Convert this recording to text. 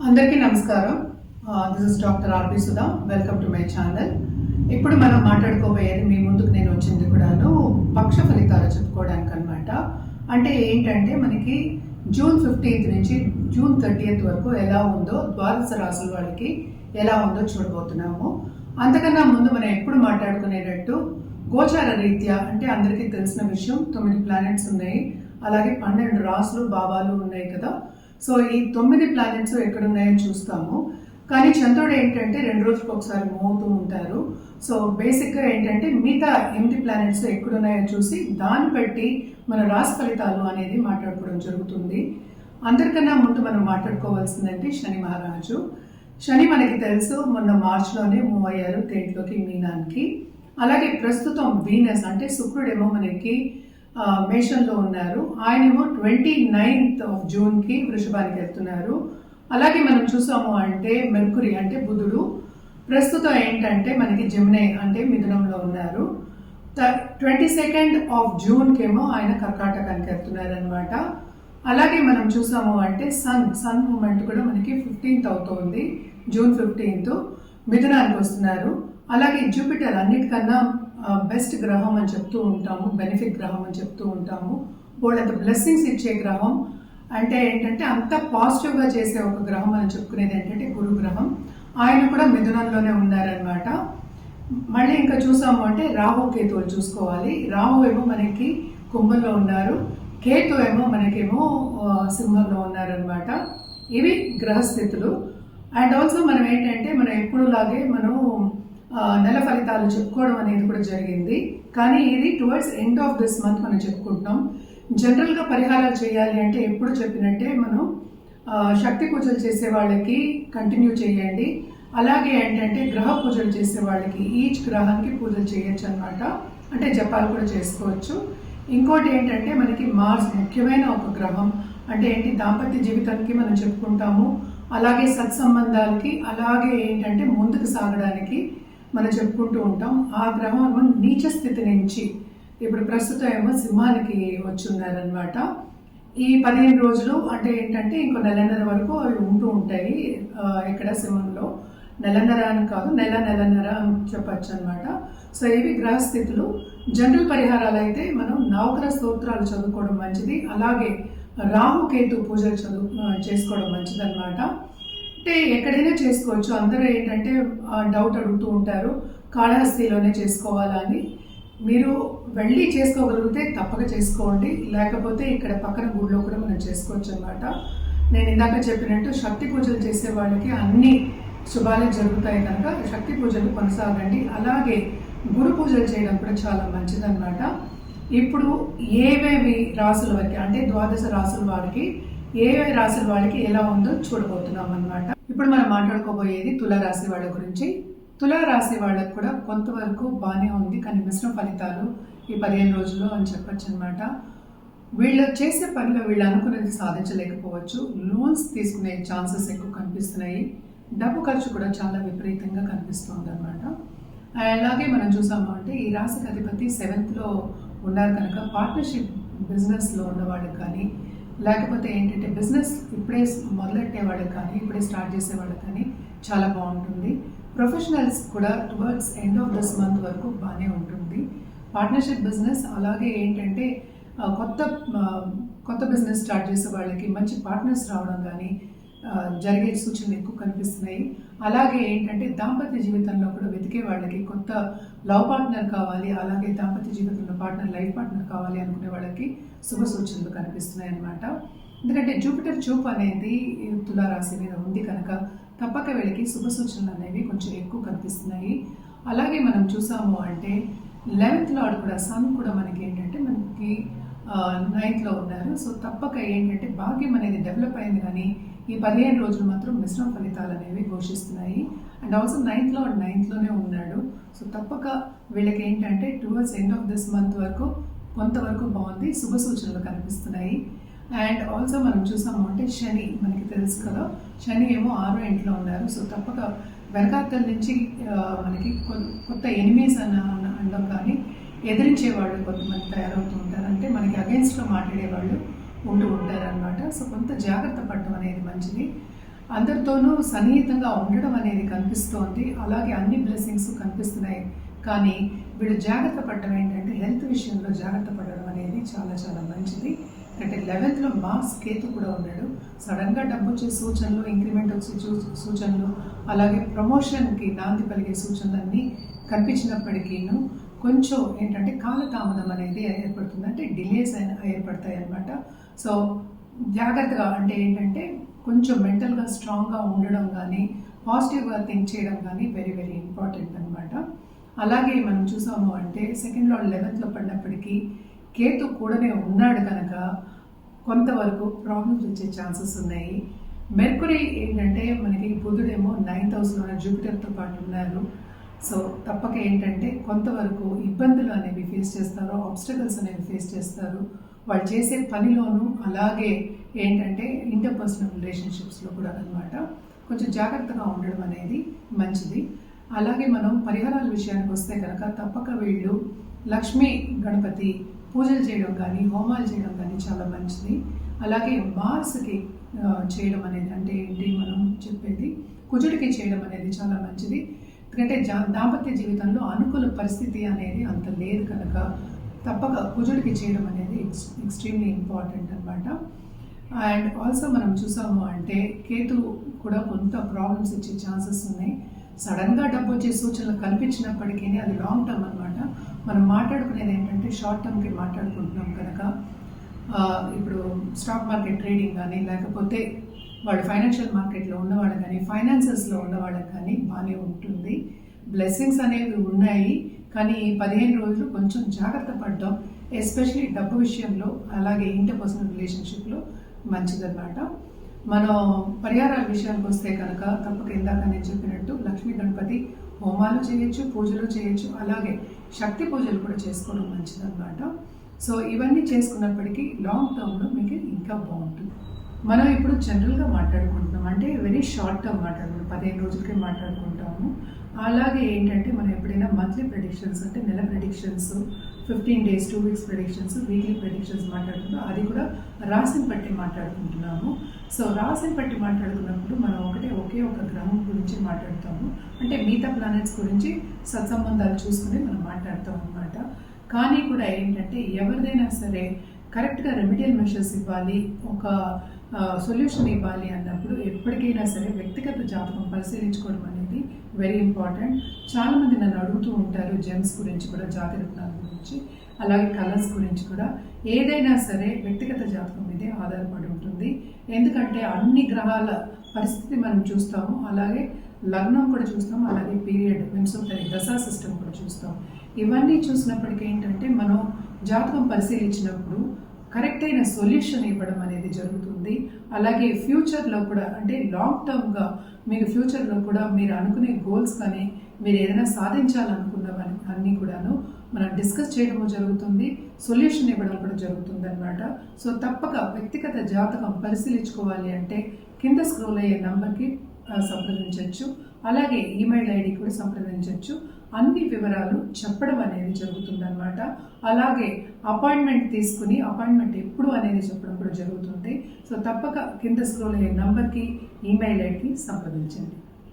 అందరికీ నమస్కారం. This is doctor RP Sudha. Welcome to my channel. ఇప్పుడు మనం మాట్లాడుకోబోయేది మీ ముందుకు నేను వచ్చింది కూడాను పక్ష ఫలితాలు చెప్పుకోవడానికి అనమాట. అంటే ఏంటంటే మనకి జూన్ 15th నుంచి జూన్ 30th వరకు ఎలా ఉందో ద్వాదశ రాశుల వాళ్ళకి ఎలా ఉందో చూడబోతున్నాము. అంతకన్నా ముందు మనం ఎప్పుడు మాట్లాడుకునేటట్టు గోచార రీత్యా అంటే అందరికీ తెలిసిన విషయం 9 ప్లానెట్స్ ఉన్నాయి, అలాగే 12 రాసులు భావాలు ఉన్నాయి కదా. సో ఈ 9 ప్లానెట్స్ ఎక్కడున్నాయో చూస్తాము. కానీ చంద్రుడు ఏంటంటే 2 రోజులకు ఒకసారి మూవ్ అవుతూ ఉంటారు. సో బేసిక్గా ఏంటంటే మిగతా 8 ప్లానెట్స్ ఎక్కడున్నాయో చూసి దాన్ని బట్టి మన రాశి ఫలితాలు అనేది మాట్లాడుకోవడం జరుగుతుంది. అందరికన్నా ముందు మనం మాట్లాడుకోవాల్సిందంటే శని మహారాజు. శని మనకి తెలుసు మొన్న మార్చిలోనే మూవ్ అయ్యారు తేట్లోకి మీనానికి. అలాగే ప్రస్తుతం వీనస్ అంటే శుక్రుడేమో మనకి మేషంలో ఉన్నారు. ఆయనేమో 29th జూన్కి వృషభానికి వెళ్తున్నారు. అలాగే మనం చూసాము అంటే మెర్కురీ అంటే బుధుడు ప్రస్తుతం ఏంటంటే మనకి జెమిని అంటే మిథునంలో ఉన్నారు. 22nd జూన్కేమో ఆయన కర్కాటకానికి వెళ్తున్నారు అనమాట. అలాగే మనం చూసాము అంటే సన్ మూమెంట్ కూడా మనకి 15th అవుతుంది, జూన్ 15th మిథునానికి వస్తున్నారు. అలాగే జూపిటర్ అన్నిటికన్నా బెస్ట్ గ్రహం అని చెప్తూ ఉంటాము, బెనిఫిట్ గ్రహం అని చెప్తూ ఉంటాము. వాళ్ళంత బ్లెస్సింగ్స్ ఇచ్చే గ్రహం అంటే ఏంటంటే అంత పాజిటివ్గా చేసే ఒక గ్రహం అని చెప్పుకునేది ఏంటంటే గురు గ్రహం. ఆయన కూడా మిథునంలోనే ఉన్నారనమాట. మళ్ళీ ఇంకా చూసాము అంటే రాహు కేతువులు చూసుకోవాలి. రాహు ఏమో మనకి కుంభంలో ఉన్నారు, కేతు ఏమో మనకేమో సింహంలో ఉన్నారనమాట. ఇవి గ్రహస్థితులు. అండ్ ఆల్సో మనం ఏంటంటే మనం ఎప్పుడులాగే మనం నెల ఫలితాలు చెప్పుకోవడం అనేది కూడా జరిగింది. కానీ ఇది towards end of this month మనం చెప్పుకుంటున్నాం. జనరల్గా పరిహారాలు చేయాలి అంటే ఎప్పుడు చెప్పినట్టే మనం శక్తి పూజలు చేసే వాళ్ళకి కంటిన్యూ చేయండి. అలాగే ఏంటంటే గ్రహ పూజలు చేసే వాళ్ళకి ఈచ్ గ్రహానికి పూజలు చేయొచ్చు అనమాట. అంటే జపాలు కూడా చేసుకోవచ్చు. ఇంకోటి ఏంటంటే మనకి మార్స్ ముఖ్యమైన ఒక గ్రహం. అంటే ఏంటి దాంపత్య జీవితానికి మనం చెప్పుకుంటాము, అలాగే సత్సంబంధాలకి, అలాగే ఏంటంటే ముందుకు సాగడానికి మనం చెప్పుకుంటూ ఉంటాం. ఆ గ్రహం నీచ స్థితి నుంచి ఇప్పుడు ప్రస్తుతం ఏమో సింహానికి వచ్చి ఉన్నారనమాట. ఈ 15 రోజులు అంటే ఏంటంటే ఇంకో నెలన్నర వరకు అవి ఉంటూ ఉంటాయి ఇక్కడ సింహంలో. నెలన్నర అని కాదు, నెలన్నర అని చెప్పచ్చు అనమాట. సో ఇవి గ్రహస్థితులు. జనరల్ పరిహారాలు అయితే మనం నవగ్రహ స్తోత్రాలు చదువుకోవడం మంచిది. అలాగే రాహుకేతు పూజలు చేసుకోవడం మంచిది అనమాట. అంటే ఎక్కడైనా చేసుకోవచ్చు. అందరూ ఏంటంటే డౌట్ అడుగుతూ ఉంటారు కాళహస్తిలోనే చేసుకోవాలా అని. మీరు వెళ్ళి చేసుకోగలిగితే తప్పక చేసుకోండి, లేకపోతే ఇక్కడ పక్కన గుడిలో కూడా మనం చేసుకోవచ్చు అనమాట. నేను ఇందాక చెప్పినట్టు శక్తి పూజలు చేసే వాళ్ళకి అన్ని శుభాలే జరుగుతాయి కనుక శక్తి పూజలు కొనసాగండి. అలాగే గురు పూజలు చేయడం కూడా చాలా మంచిదన్నమాట. ఇప్పుడు ఏవేవి రాసుల వారికి అంటే ద్వాదశ రాసుల వారికి ఏవే రాసుల వాళ్ళకి ఎలా ఉందో చూడబోతున్నాం అనమాట. ఇప్పుడు మనం మాట్లాడుకోబోయేది తులారాశి వాళ్ళ గురించి. తులారాశి వాళ్ళకు కూడా కొంతవరకు బాగానే ఉంది, కానీ మిశ్రమ ఫలితాలు ఈ 15 రోజుల్లో అని చెప్పచ్చు అనమాట. వీళ్ళు చేసే పనిలో వీళ్ళు అనుకునేది సాధించలేకపోవచ్చు. లోన్స్ తీసుకునే ఛాన్సెస్ ఎక్కువ కనిపిస్తున్నాయి. డబ్బు ఖర్చు కూడా చాలా విపరీతంగా కనిపిస్తుంది అనమాట. అలాగే మనం చూసాము అంటే ఈ రాశికి అధిపతి 7th ఉన్నారు కనుక పార్ట్నర్షిప్ బిజినెస్లో ఉన్న వాళ్ళకి కానీ, లేకపోతే ఏంటంటే బిజినెస్ ఇప్పుడే మొదలెట్టే వాళ్ళకి కానీ, ఇప్పుడే స్టార్ట్ చేసే వాళ్ళకి కానీ చాలా బాగుంటుంది. ప్రొఫెషనల్స్ కూడా towards end of this month వరకు బాగానే ఉంటుంది. పార్ట్నర్షిప్ బిజినెస్ అలాగే ఏంటంటే కొత్త బిజినెస్ స్టార్ట్ చేసే వాళ్ళకి మంచి పార్ట్నర్స్ రావడం కానీ జరిగే సూచనలు ఎక్కువ కనిపిస్తున్నాయి. అలాగే ఏంటంటే దాంపత్య జీవితంలో కూడా వెతికే వాళ్ళకి కొత్త లవ్ పార్ట్నర్ కావాలి, అలాగే దాంపత్య జీవితంలో లైఫ్ పార్ట్నర్ కావాలి అనుకునే వాళ్ళకి శుభ సూచనలు కనిపిస్తున్నాయి అన్నమాట. ఎందుకంటే జూపిటర్ చూపు అనేది తులారాశి మీద ఉంది కనుక తప్పక వీళ్ళకి శుభ సూచనలు అనేవి కొంచెం ఎక్కువ కనిపిస్తున్నాయి. అలాగే మనం చూసాము అంటే 11th లార్డ్ కూడా సన్ కూడా మనకి ఏంటంటే మనకి 9th ఉన్నారు. సో తప్పక ఏంటంటే భాగ్యం అనేది డెవలప్ అయింది, కానీ ఈ 15 రోజులు మాత్రం మిశ్రమ ఫలితాలు అనేవి ఘోషిస్తున్నాయి. అండ్ ఆల్సో 9th లార్డ్ 9thలోనే ఉన్నాడు. సో తప్పక వీళ్ళకి ఏంటంటే towards end of this month వరకు కొంతవరకు బాగుంది, శుభ సూచనలు కనిపిస్తున్నాయి. అండ్ ఆల్సో మనం చూసాము అంటే శని మనకి తెలుసు కదా, శని ఏమో 6వ ఇంట్లో ఉన్నారు. సో తప్పక వెనకాతల నుంచి మనకి కొత్త ఎనిమీస్ అనడం కానీ ఎదిరించేవాళ్ళు కొంతమంది తయారవుతూ ఉంటారు. అంటే మనకి అగెన్స్ట్లో మాట్లాడేవాళ్ళు ఉంటూ ఉంటారనమాట. సో కొంత జాగ్రత్త పడటం అనేది మంచిది. అందరితోనూ సన్నిహితంగా ఉండడం అనేది కనిపిస్తోంది. అలాగే అన్ని బ్లెస్సింగ్స్ కనిపిస్తున్నాయి. కానీ వీళ్ళు జాగ్రత్త పడడం ఏంటంటే హెల్త్ విషయంలో జాగ్రత్త పడడం అనేది చాలా చాలా మంచిది. అంటే 11th మార్స్ కేతు కూడా ఉన్నాడు. సడన్గా డబ్బు వచ్చే సూచనలు, ఇంక్రిమెంట్ వచ్చే సూచనలు, అలాగే ప్రమోషన్కి నాంది పలిగే సూచనలన్నీ కనిపించినప్పటికీను కొంచెం ఏంటంటే కాలతామదం అనేది ఏర్పడుతుంది. అంటే డిలేస్ ఏర్పడతాయి అన్నమాట. సో జాగ్రత్తగా అంటే ఏంటంటే కొంచెం మెంటల్గా స్ట్రాంగ్గా ఉండడం కానీ పాజిటివ్గా థింక్ చేయడం కానీ వెరీ వెరీ ఇంపార్టెంట్ అనమాట. అలాగే మనం చూసాము అంటే సెకండ్ లార్డ్ 11th పడినప్పటికీ కేతు కూడానే ఉన్నాడు కనుక కొంతవరకు ప్రాబ్లమ్స్ వచ్చే ఛాన్సెస్ ఉన్నాయి. మెర్కురీ ఏంటంటే మనకి బుధుడేమో 9th హౌస్లో జూపిటర్తో పాటు ఉన్నారు. సో తప్పక ఏంటంటే కొంతవరకు ఇబ్బందులు అనేవి ఫేస్ చేస్తారు, ఆబ్స్టకల్స్ అనేవి ఫేస్ చేస్తారు. వాళ్ళు చేసే పనిలోనూ అలాగే ఏంటంటే ఇంటర్పర్సనల్ రిలేషన్షిప్స్లో కూడా అనమాట. కొంచెం జాగ్రత్తగా ఉండడం అనేది మంచిది. అలాగే మనం పరిహారాల విషయానికి వస్తే కనుక తప్పక వీళ్ళు లక్ష్మీ గణపతి పూజలు చేయడం కానీ హోమాలు చేయడం కానీ చాలా మంచిది. అలాగే మార్స్కి చేయడం అనేది అంటే ఏంటి మనం చెప్పేది కుజుడికి చేయడం అనేది చాలా మంచిది. ఎందుకంటే దాంపత్య జీవితంలో అనుకూల పరిస్థితి అనేది అంత లేదు కనుక తప్పక కుజుడికి చేయడం అనేది ఎక్స్ట్రీమ్లీ ఇంపార్టెంట్ అనమాట. అండ్ ఆల్సో మనం చూసాము అంటే కేతు కూడా కొంత ప్రాబ్లమ్స్ ఇచ్చే ఛాన్సెస్ ఉన్నాయి. సడన్గా డబ్బు వచ్చే సూచనలు కనిపించినప్పటికీ అది లాంగ్ టర్మ్ అనమాట. మనం మాట్లాడుకునేది ఏంటంటే షార్ట్ టర్మ్కి మాట్లాడుకుంటున్నాం కనుక ఇప్పుడు స్టాక్ మార్కెట్ ట్రేడింగ్ కానీ లేకపోతే వాళ్ళు ఫైనాన్షియల్ మార్కెట్లో ఉన్నవాళ్ళు కానీ ఫైనాన్సెస్లో ఉన్నవాళ్ళకి కానీ బాగానే ఉంటుంది. బ్లెస్సింగ్స్ అనేవి ఉన్నాయి. కానీ 15 రోజులు కొంచెం జాగ్రత్త పడడం ఎస్పెషలీ డబ్బు విషయంలో అలాగే ఇంటర్పర్సనల్ రిలేషన్షిప్లో మంచిదన్నమాట. మనం పరిహారాల విషయానికి వస్తే కనుక తప్పక ఇందాక నేను చెప్పినట్టు లక్ష్మీ గణపతి హోమాలు చేయొచ్చు, పూజలు చేయొచ్చు, అలాగే శక్తి పూజలు కూడా చేసుకోవడం మంచిదన్నమాట. సో ఇవన్నీ చేసుకున్నప్పటికీ లాంగ్ టర్మ్లో మీకు ఇంకా బాగుంటుంది. మనం ఇప్పుడు జనరల్గా మాట్లాడుకుంటున్నాం అంటే వెరీ షార్ట్ టర్మ్ మాట్లాడుకుంటాం, 15 రోజులకే మాట్లాడుకుంటాము. అలాగే ఏంటంటే మనం ఎప్పుడైనా మంత్లీ ప్రెడిక్షన్స్ అంటే నెల predictions, 15 days 2 weeks predictions, weekly predictions మాట్లాడుకుంటాం. అది కూడా రాశిని బట్టి మాట్లాడుకుంటున్నాము. సో రాశిని బట్టి మాట్లాడుకున్నప్పుడు మనం ఒకే ఒక గ్రహం గురించి మాట్లాడతాము. అంటే మిగతా ప్లానెట్స్ గురించి సత్సంబంధాలు చూసుకుని మనం మాట్లాడతాం అన్నమాట. కానీ కూడా ఏంటంటే ఎవరిదైనా సరే కరెక్ట్గా రెమిడియల్ మెషర్స్ ఇవ్వాలి, ఒక సొల్యూషన్ ఇవ్వాలి అన్నప్పుడు ఎప్పటికైనా సరే వ్యక్తిగత జాతకం పరిశీలించుకోవడం అనేది వెరీ ఇంపార్టెంట్. చాలామంది నన్ను అడుగుతూ ఉంటారు జెమ్స్ గురించి కూడా, జాతిరత్నాల గురించి, అలాగే కలర్స్ గురించి కూడా. ఏదైనా సరే వ్యక్తిగత జాతకం మీదే ఆధారపడి ఉంటుంది. ఎందుకంటే అన్ని గ్రహాల పరిస్థితి మనం చూస్తాము, అలాగే లగ్నం కూడా చూస్తాం, అలాగే పీరియడ్ వెంసోటరీ దశా సిస్టమ్ కూడా చూస్తాం. ఇవన్నీ చూసినప్పటికీ ఏంటంటే మనం జాతకం పరిశీలించినప్పుడు కరెక్ట్ అయిన సొల్యూషన్ ఇవ్వడం అనేది జరుగుతుంది. అలాగే ఫ్యూచర్లో కూడా అంటే లాంగ్ టర్మ్గా మీరు ఫ్యూచర్లో కూడా మీరు అనుకునే గోల్స్ కానీ మీరు ఏదైనా సాధించాలనుకున్నవన్నీ అన్నీ కూడాను మనం డిస్కస్ చేయడము జరుగుతుంది, సొల్యూషన్ ఇవ్వడం కూడా జరుగుతుంది అనమాట. సో తప్పక వ్యక్తిగత జాతకం పరిశీలించుకోవాలి అంటే కింద స్క్రోల్ అయ్యే నంబర్కి సంప్రదించవచ్చు, అలాగే ఈమెయిల్ ఐడి కూడా సంప్రదించవచ్చు. అన్ని వివరాలు చెప్పడం అనేది జరుగుతుందన్నమాట. అలాగే అపాయింట్మెంట్ తీసుకుని అపాయింట్మెంట్ ఎప్పుడు అనేది చెప్పడం కూడా జరుగుతుంది. సో తప్పక కింద స్క్రోల్ అయ్యే నంబర్కి ఈమెయిల్ ఐడికి సంప్రదించండి.